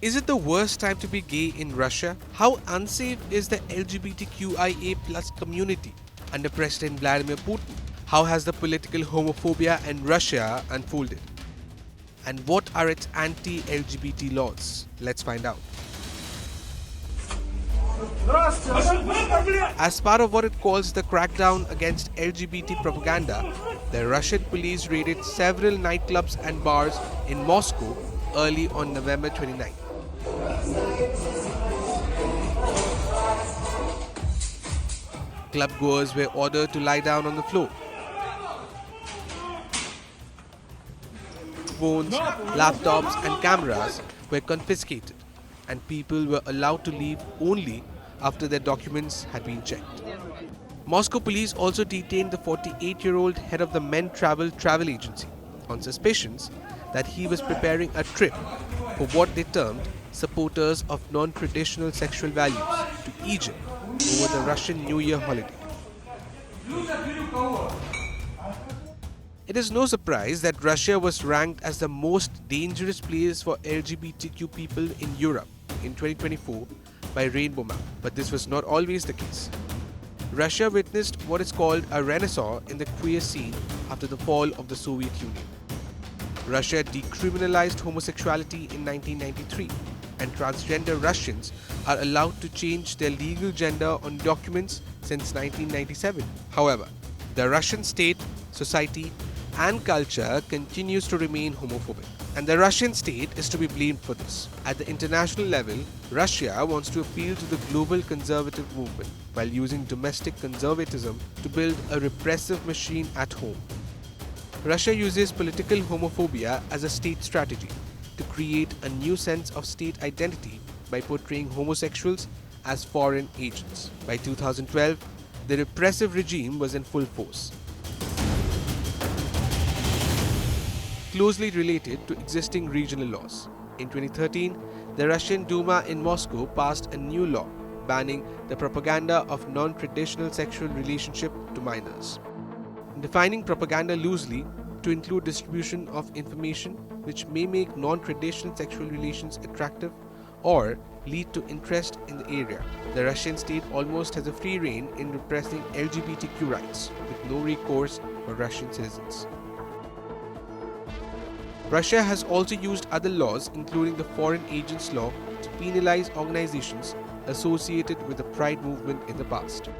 Is it the worst time to be gay in Russia? How unsafe is the LGBTQIA plus community under President Vladimir Putin? How has the political homophobia in Russia unfolded? And what are its anti-LGBT laws? Let's find out. As part of what it calls the crackdown against LGBT propaganda, the Russian police raided several nightclubs and bars in Moscow early on November 29. Clubgoers were ordered to lie down on the floor. Phones, laptops and cameras were confiscated, and people were allowed to leave only after their documents had been checked. Moscow police also detained the 48-year-old head of the Men travel agency on suspicions that he was preparing a trip for what they termed supporters of non-traditional sexual values to Egypt over the Russian New Year holiday. It is no surprise that Russia was ranked as the most dangerous place for LGBTQ people in Europe in 2024 by Rainbow Map, but this was not always the case. Russia witnessed what is called a renaissance in the queer scene after the fall of the Soviet Union. Russia decriminalized homosexuality in 1993, and transgender Russians are allowed to change their legal gender on documents since 1997. However, the Russian state, society, and culture continues to remain homophobic, and the Russian state is to be blamed for this. At the international level, Russia wants to appeal to the global conservative movement while using domestic conservatism to build a repressive machine at home. Russia uses political homophobia as a state strategy to create a new sense of state identity by portraying homosexuals as foreign agents. By 2012, the repressive regime was in full force, closely related to existing regional laws. In 2013, the Russian Duma in Moscow passed a new law banning the propaganda of non-traditional sexual relationship to minors, defining propaganda loosely to include distribution of information which may make non-traditional sexual relations attractive or lead to interest in the area. The Russian state almost has a free rein in repressing LGBTQ rights, with no recourse for Russian citizens. Russia has also used other laws, including the Foreign Agents Law, to penalize organizations associated with the Pride movement in the past.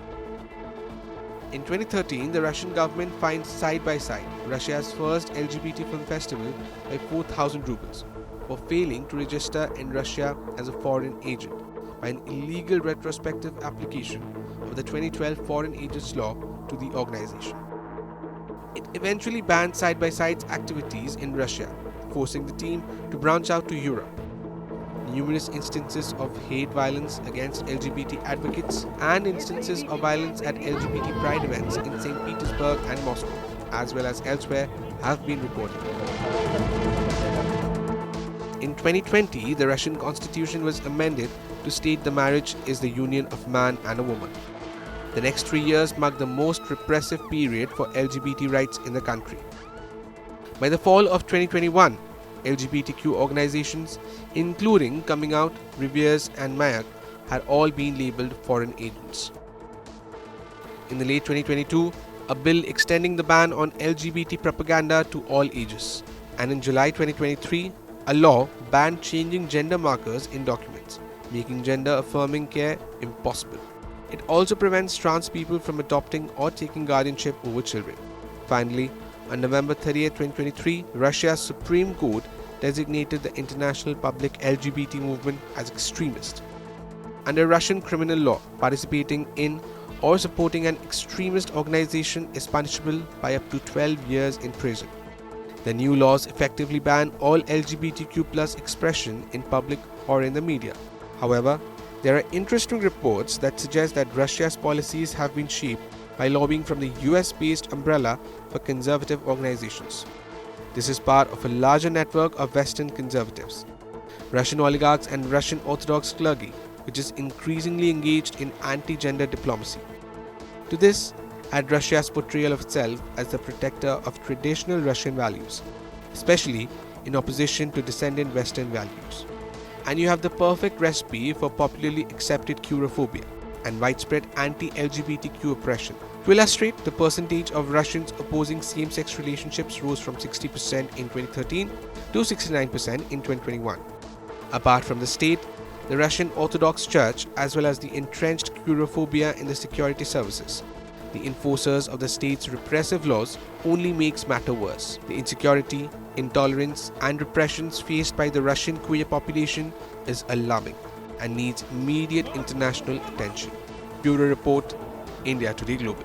In 2013, the Russian government fined Side by Side, Russia's first LGBT film festival, by 4,000 rubles for failing to register in Russia as a foreign agent by an illegal retrospective application of the 2012 Foreign Agents Law to the organization. It eventually banned Side by Side's activities in Russia, forcing the team to branch out to Europe. Numerous instances of hate violence against LGBT advocates and instances of violence at LGBT pride events in St. Petersburg and Moscow, as well as elsewhere, have been reported. In 2020, the Russian constitution was amended to state the marriage is the union of man and a woman. The next 3 years marked the most repressive period for LGBT rights in the country. By the fall of 2021, LGBTQ organizations, including Coming Out, Reviers and Mayak, had all been labeled foreign agents. In the late 2022, a bill extending the ban on LGBT propaganda to all ages, and in July 2023, a law banned changing gender markers in documents, making gender-affirming care impossible. It also prevents trans people from adopting or taking guardianship over children. Finally, on November 30, 2023, Russia's Supreme Court designated the international public LGBT movement as extremist. Under Russian criminal law, participating in or supporting an extremist organization is punishable by up to 12 years in prison. The new laws effectively ban all LGBTQ+ expression in public or in the media. However, there are interesting reports that suggest that Russia's policies have been shaped by lobbying from the US-based umbrella for conservative organizations. This is part of a larger network of Western conservatives, Russian oligarchs and Russian Orthodox clergy, which is increasingly engaged in anti-gender diplomacy. To this, add Russia's portrayal of itself as the protector of traditional Russian values, especially in opposition to descendant Western values. And you have the perfect recipe for popularly accepted queerophobia and widespread anti-LGBTQ oppression. To illustrate, the percentage of Russians opposing same-sex relationships rose from 60% in 2013 to 69% in 2021. Apart from the state, the Russian Orthodox Church, as well as the entrenched queerophobia in the security services, the enforcers of the state's repressive laws, only makes matter worse. The insecurity, intolerance, and repressions faced by the Russian queer population is alarming and needs immediate international attention. Bureau Report, India Today Global.